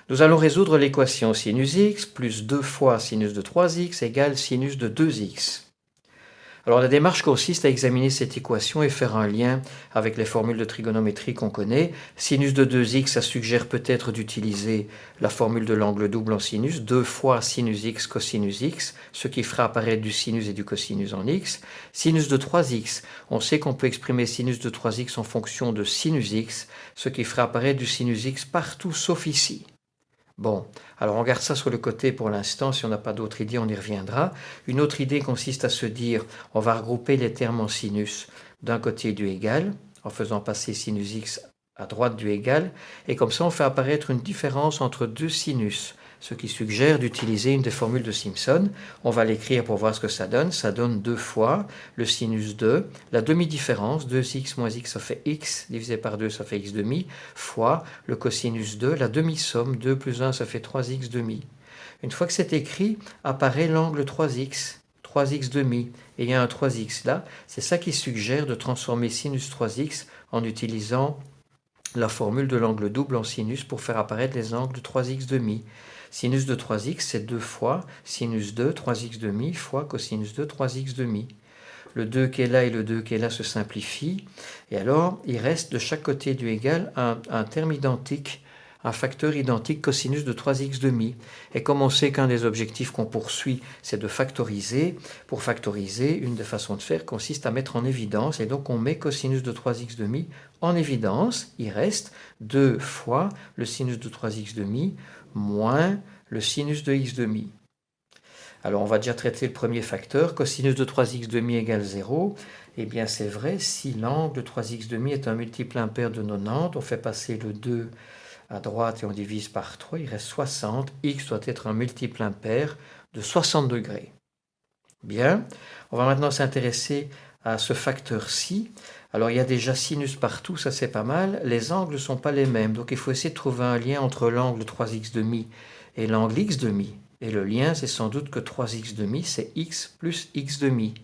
Nous allons résoudre l'équation sinus x plus 2 fois sinus de 3x égale sinus de 2x. Alors la démarche consiste à examiner cette équation et faire un lien avec les formules de trigonométrie qu'on connaît. Sinus de 2x, ça suggère peut-être d'utiliser la formule de l'angle double en sinus, 2 fois sinus x cosinus x, ce qui fera apparaître du sinus et du cosinus en x. Sinus de 3x, on sait qu'on peut exprimer sinus de 3x en fonction de sinus x, ce qui fera apparaître du sinus x partout sauf ici. Bon, alors on garde ça sur le côté pour l'instant, si on n'a pas d'autre idée, on y reviendra. Une autre idée consiste à se dire, on va regrouper les termes en sinus d'un côté du égal, en faisant passer sinus x à droite du égal, et comme ça on fait apparaître une différence entre deux sinus, ce qui suggère d'utiliser une des formules de Simpson. On va l'écrire pour voir ce que ça donne. Ça donne 2 fois le sinus de la demi-différence, 2x moins x, ça fait x, divisé par 2, ça fait x demi, fois le cosinus de la demi-somme, 2 plus 1, ça fait 3x demi. Une fois que c'est écrit, apparaît l'angle 3x, 3x demi, et il y a un 3x là. C'est ça qui suggère de transformer sinus 3x en utilisant la formule de l'angle double en sinus pour faire apparaître les angles de 3x demi. Sinus de 3x, c'est 2 fois sinus de 3x demi fois cosinus de 3x demi. Le 2 qui est là et le 2 qui est là se simplifient. Et alors, il reste de chaque côté du égal un terme identique, un facteur identique cosinus de 3x demi. Et comme on sait qu'un des objectifs qu'on poursuit, c'est de factoriser, pour factoriser, une des façons de faire consiste à mettre en évidence, et donc on met cosinus de 3x demi en évidence. Il reste 2 fois le sinus de 3x demi moins le sinus de x demi. Alors on va déjà traiter le premier facteur, cosinus de 3x demi égale 0. Eh bien c'est vrai, si l'angle de 3x demi est un multiple impair de 90, on fait passer le 2 à droite et on divise par 3, il reste 60. X doit être un multiple impair de 60 degrés. Bien, on va maintenant s'intéresser à ce facteur-ci. Alors il y a déjà sinus partout, ça c'est pas mal. Les angles ne sont pas les mêmes, donc il faut essayer de trouver un lien entre l'angle 3x demi et l'angle x demi. Et le lien, c'est sans doute que 3x demi, c'est x plus x demi.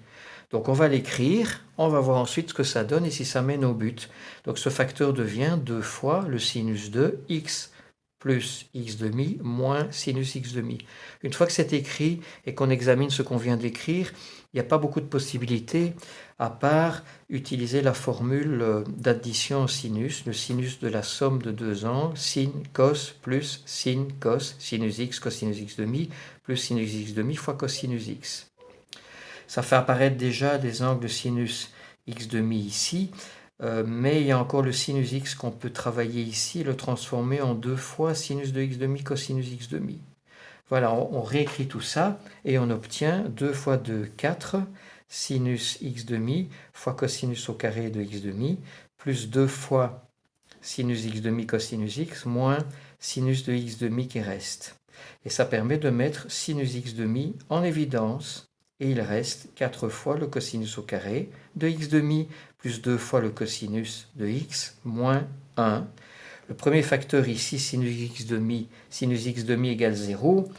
Donc on va l'écrire, on va voir ensuite ce que ça donne et si ça mène au but. Donc ce facteur devient 2 fois le sinus de x plus x demi moins sinus x demi. Une fois que c'est écrit et qu'on examine ce qu'on vient d'écrire, il n'y a pas beaucoup de possibilités à part utiliser la formule d'addition en sinus, le sinus de la somme de deux angles, sin cos plus sin cos, sinus x cosinus x demi, plus sinus x demi fois cosinus x. Ça fait apparaître déjà des angles sinus x demi ici, mais il y a encore le sinus x qu'on peut travailler ici, le transformer en 2 fois sinus de x demi cosinus x demi. Voilà, on réécrit tout ça et on obtient 2 fois 2, 4, sinus x demi fois cosinus au carré de x demi, plus 2 fois sinus x demi cosinus x, moins sinus de x demi qui reste. Et ça permet de mettre sinus x demi en évidence, et il reste 4 fois le cosinus au carré de x demi, plus 2 fois le cosinus de x, moins 1. Le premier facteur ici, sinus x demi égale 0,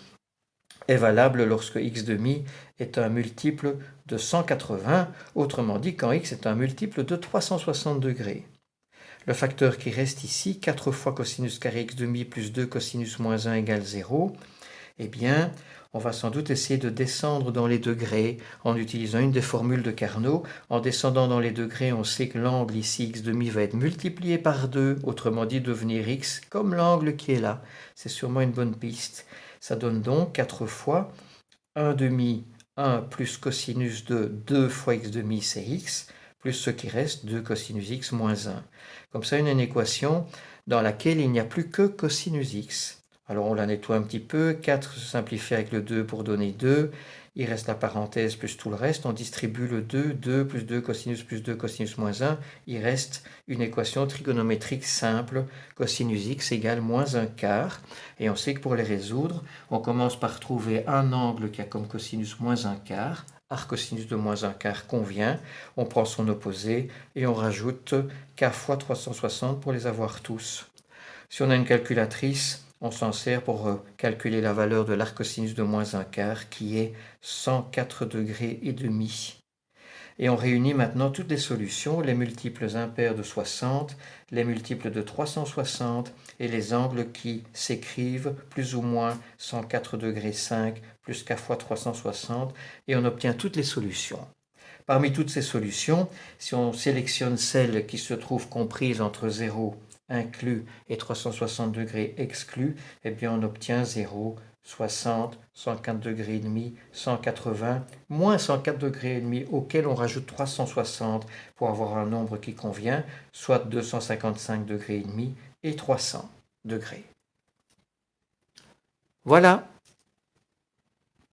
est valable lorsque x demi est un multiple de 180, autrement dit quand x est un multiple de 360 degrés. Le facteur qui reste ici, 4 fois cosinus carré x demi plus 2 cosinus moins 1 égale 0, eh bien, on va sans doute essayer de descendre dans les degrés en utilisant une des formules de Carnot. En descendant dans les degrés, on sait que l'angle ici, x demi, va être multiplié par 2, autrement dit devenir x, comme l'angle qui est là. C'est sûrement une bonne piste. Ça donne donc 4 fois 1 demi, 1 plus cosinus de 2 fois x demi, c'est x, plus ce qui reste, 2 cosinus x moins 1. Comme ça, une équation dans laquelle il n'y a plus que cosinus x. Alors on la nettoie un petit peu, 4 se simplifie avec le 2 pour donner 2, il reste la parenthèse plus tout le reste, on distribue le 2, 2 plus 2 cosinus moins 1, il reste une équation trigonométrique simple, cosinus x égale moins 1 quart, et on sait que pour les résoudre, on commence par trouver un angle qui a comme cosinus moins 1 quart, arccosinus de moins 1 quart convient, on prend son opposé et on rajoute k fois 360 pour les avoir tous. Si on a une calculatrice, on s'en sert pour calculer la valeur de l'arccosinus de moins 1 quart qui est 104 degrés et demi. Et on réunit maintenant toutes les solutions, les multiples impairs de 60, les multiples de 360 et les angles qui s'écrivent plus ou moins 104 degrés 5 plus k fois 360 et on obtient toutes les solutions. Parmi toutes ces solutions, si on sélectionne celles qui se trouvent comprises entre 0 inclus et 360 degrés exclus, eh bien on obtient 0, 60, 104 degrés et demi, 180, moins 104 degrés et demi auquel on rajoute 360 pour avoir un nombre qui convient, soit 255 degrés et demi et 300 degrés. Voilà.